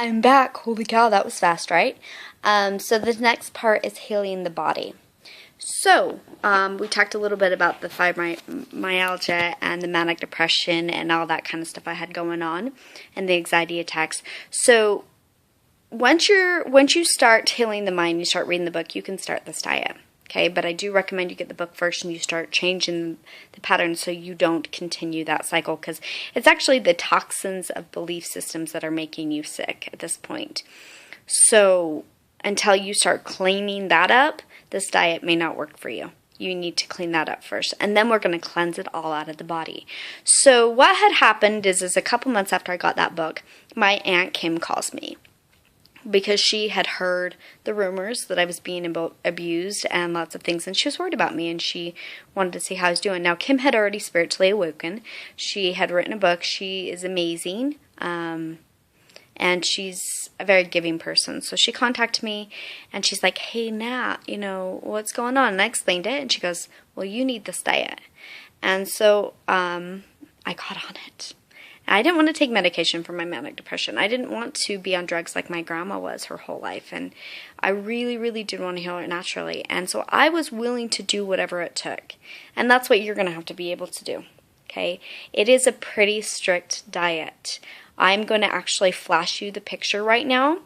I'm back. Holy cow, that was fast, right? So the next part is healing the body. So, we talked a little bit about the fibromyalgia and the manic depression and all that kind of stuff I had going on, and the anxiety attacks. So, once you start healing the mind, you start reading the book, you can start this diet. Okay, but I do recommend you get the book first and you start changing the pattern so you don't continue that cycle, because it's actually the toxins of belief systems that are making you sick at this point. So until you start cleaning that up, this diet may not work for you. You need to clean that up first, and then we're going to cleanse it all out of the body. So what had happened is a couple months after I got that book, my Aunt Kim calls me, because she had heard the rumors that I was being abused and lots of things, and she was worried about me, and she wanted to see how I was doing. Now, Kim had already spiritually awoken. She had written a book. She is amazing, and she's a very giving person. So she contacted me, and she's like, hey, Nat, what's going on? And I explained it, and she goes, well, you need this diet. And so I got on it. I didn't want to take medication for my manic depression. I didn't want to be on drugs like my grandma was her whole life. And I really, really did want to heal it naturally. And so I was willing to do whatever it took. And that's what you're going to have to be able to do. Okay? It is a pretty strict diet. I'm going to actually flash you the picture right now.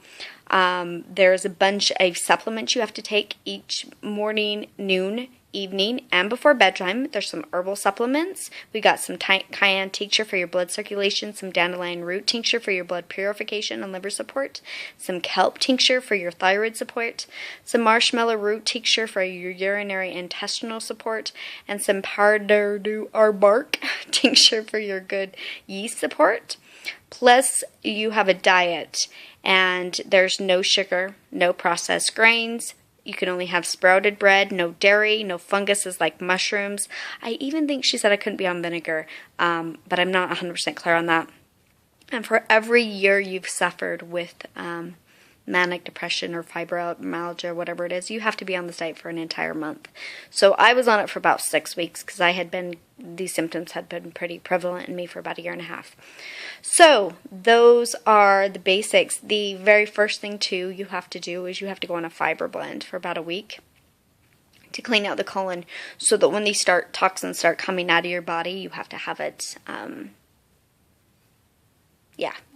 There's a bunch of supplements you have to take each morning, noon, evening, and before bedtime. There's some herbal supplements. We got some cayenne tincture for your blood circulation, some dandelion root tincture for your blood purification and liver support, some kelp tincture for your thyroid support, some marshmallow root tincture for your urinary intestinal support, and some powdered bark tincture for your good yeast support. Plus, you have a diet, and there's no sugar, no processed grains. You can only have sprouted bread, no dairy, no funguses like mushrooms. I even think she said I couldn't be on vinegar, but I'm not 100% clear on that. And for every year you've suffered with manic depression or fibromyalgia, whatever it is, you have to be on this diet for an entire month. So I was on it for about 6 weeks because these symptoms had been pretty prevalent in me for about a year and a half. So those are the basics. The very first thing too you have to do is you have to go on a fiber blend for about a week to clean out the colon, so that when these toxins start coming out of your body, you have to have it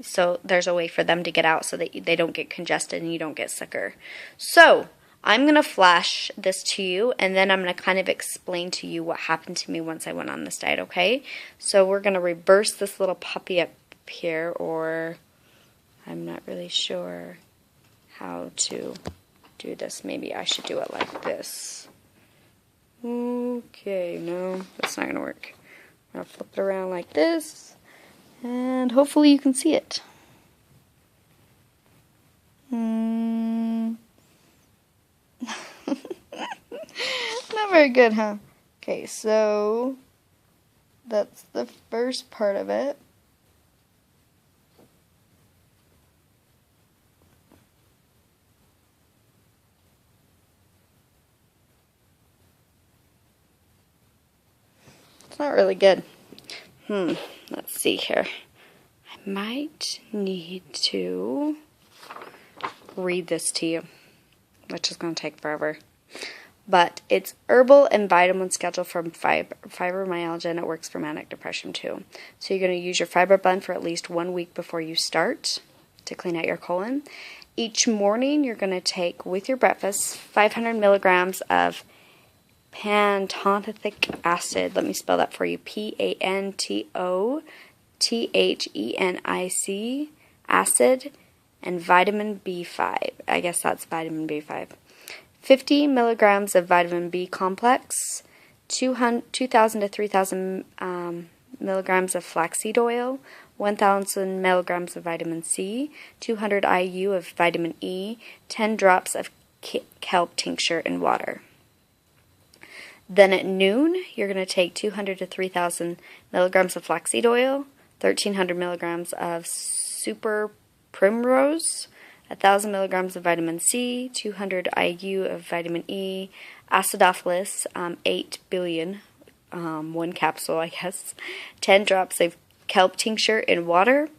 so there's a way for them to get out so that they don't get congested and you don't get sicker. So I'm going to flash this to you, and then I'm going to kind of explain to you what happened to me once I went on this diet, okay? So we're going to reverse this little puppy up here, or I'm not really sure how to do this. Maybe I should do it like this. Okay, no, that's not going to work. I'm going to flip it around like this. And hopefully you can see it. Not very good, huh? Okay, so that's the first part of it. It's not really good. Let's see here. I might need to read this to you, which is going to take forever. But it's herbal and vitamin schedule from fibromyalgia, and it works for manic depression too. So you're going to use your fiber blend for at least 1 week before you start to clean out your colon. Each morning you're going to take with your breakfast 500 milligrams of pantothenic acid. Let me spell that for you. PANTOTHENIC acid, and vitamin B5. I guess that's vitamin B5. 50 milligrams of vitamin B complex, 2,000 to 3,000 milligrams of flaxseed oil, 1,000 milligrams of vitamin C, 200 IU of vitamin E, 10 drops of kelp tincture in water. Then at noon, you're going to take 200 to 3,000 milligrams of flaxseed oil, 1,300 milligrams of super primrose, 1,000 milligrams of vitamin C, 200 IU of vitamin E, acidophilus, 8 billion, one capsule, I guess, 10 drops of kelp tincture in water.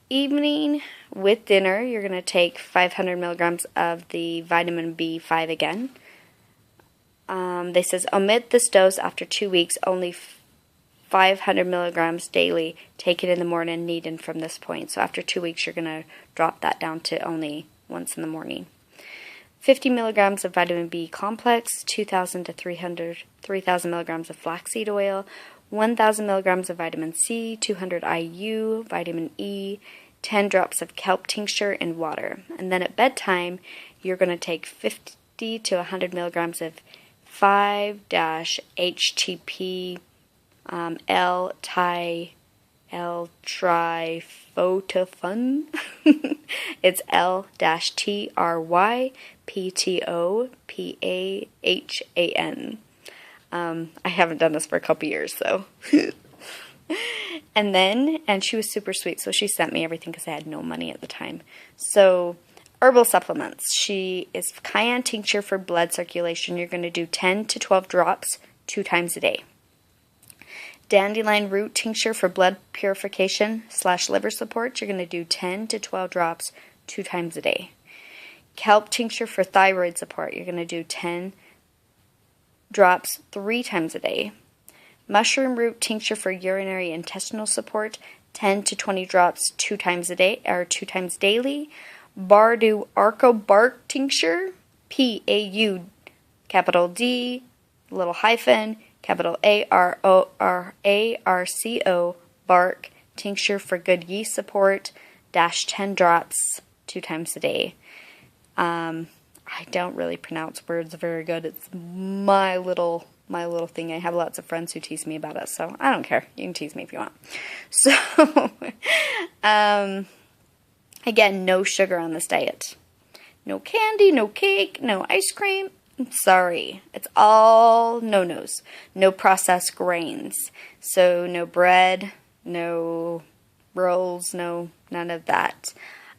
evening with dinner, you're going to take 500 milligrams of the vitamin B5 again. They says omit this dose after 2 weeks, only 500 milligrams daily. Take it in the morning, needed from this point. So after 2 weeks, you're going to drop that down to only once in the morning. 50 milligrams of vitamin B complex, 2,000 to 3,000 milligrams of flaxseed oil, 1,000 milligrams of vitamin C, 200 IU, vitamin E, 10 drops of kelp tincture in water. And then at bedtime, you're going to take 50 to 100 milligrams of 5-HTP L-triptophan. It's L-tryptophan. I haven't done this for a couple years, so. And she was super sweet, so she sent me everything because I had no money at the time. So, herbal supplements. She is cayenne tincture for blood circulation. You're going to do 10 to 12 drops 2 times a day. Dandelion root tincture for blood purification / liver support. You're going to do 10 to 12 drops 2 times a day. Kelp tincture for thyroid support. You're going to do 10 drops 3 times a day. Mushroom root tincture for urinary intestinal support. 10 to 20 drops 2 times a day or 2 times daily. Bardu arco bark tincture. PAU capital D little hyphen capital ARCO bark tincture for good yeast support -10 drops 2 times a day. I don't really pronounce words very good. It's my little thing. I have lots of friends who tease me about it, so I don't care. You can tease me if you want. So, again, no sugar on this diet. No candy, no cake, no ice cream. Sorry. It's all no-nos. No processed grains. So no bread, no rolls, none of that.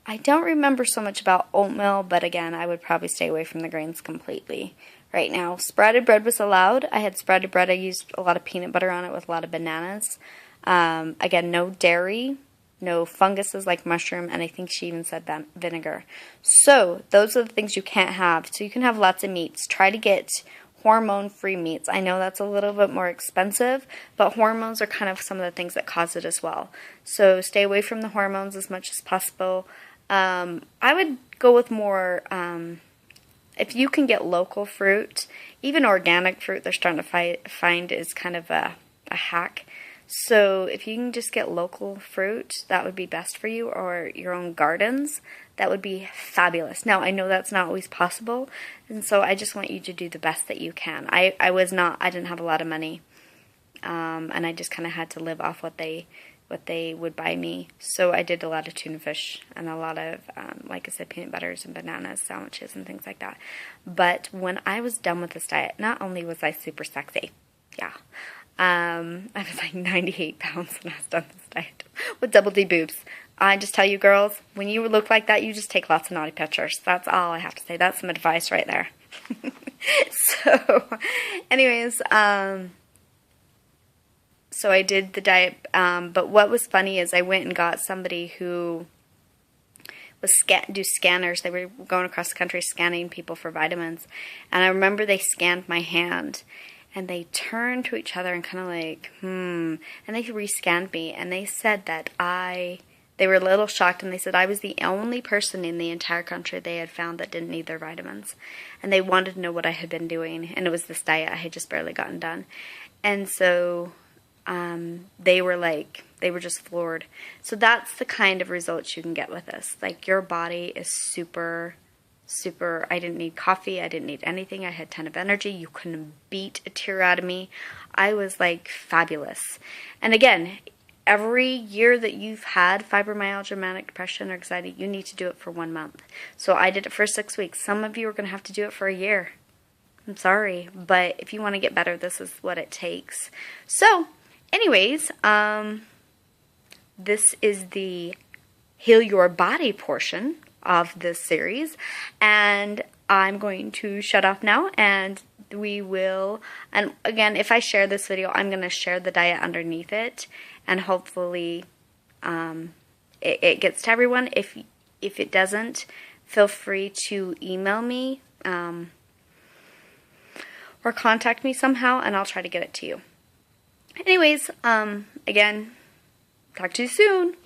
I don't remember so much about oatmeal, but again, I would probably stay away from the grains completely. Right now, sprouted bread was allowed. I had sprouted bread. I used a lot of peanut butter on it with a lot of bananas. Again, no dairy, no funguses like mushroom, and I think she even said vinegar. So those are the things you can't have. So you can have lots of meats. Try to get hormone-free meats. I know that's a little bit more expensive, but hormones are kind of some of the things that cause it as well. So stay away from the hormones as much as possible. I would go with more, if you can get local fruit, even organic fruit they're starting to find is kind of a hack. So if you can just get local fruit, that would be best for you, or your own gardens, that would be fabulous. Now, I know that's not always possible, and so I just want you to do the best that you can. I didn't have a lot of money, and I just kind of had to live off what they would buy me. So I did a lot of tuna fish and a lot of, like I said, peanut butters and bananas, sandwiches and things like that. But when I was done with this diet, not only was I super sexy, I was like 98 pounds when I was done this diet with double D boobs. I just tell you girls, when you look like that, you just take lots of naughty pictures. That's all I have to say. That's some advice right there. So, anyways, so I did the diet, but what was funny is I went and got somebody who was do scanners. They were going across the country scanning people for vitamins, and I remember they scanned my hand, and they turned to each other and kind of like, and they rescanned me, and they said that they were a little shocked, and they said I was the only person in the entire country they had found that didn't need their vitamins, and they wanted to know what I had been doing, and it was this diet I had just barely gotten done, and so they were just floored. So that's the kind of results you can get with this. Like, your body is super, I didn't need coffee, I didn't need anything, I had a ton of energy, you couldn't beat a tear out of me. I was like fabulous. And again, every year that you've had fibromyalgia, manic depression, or anxiety, you need to do it for 1 month. So I did it for 6 weeks. Some of you are going to have to do it for a year. I'm sorry, but if you want to get better, this is what it takes. So, anyways, this is the Heal Your Body portion of this series, and I'm going to shut off now, and we will, and again, if I share this video, I'm going to share the diet underneath it, and hopefully it gets to everyone. If it doesn't, feel free to email me or contact me somehow, and I'll try to get it to you. Anyways, again, talk to you soon.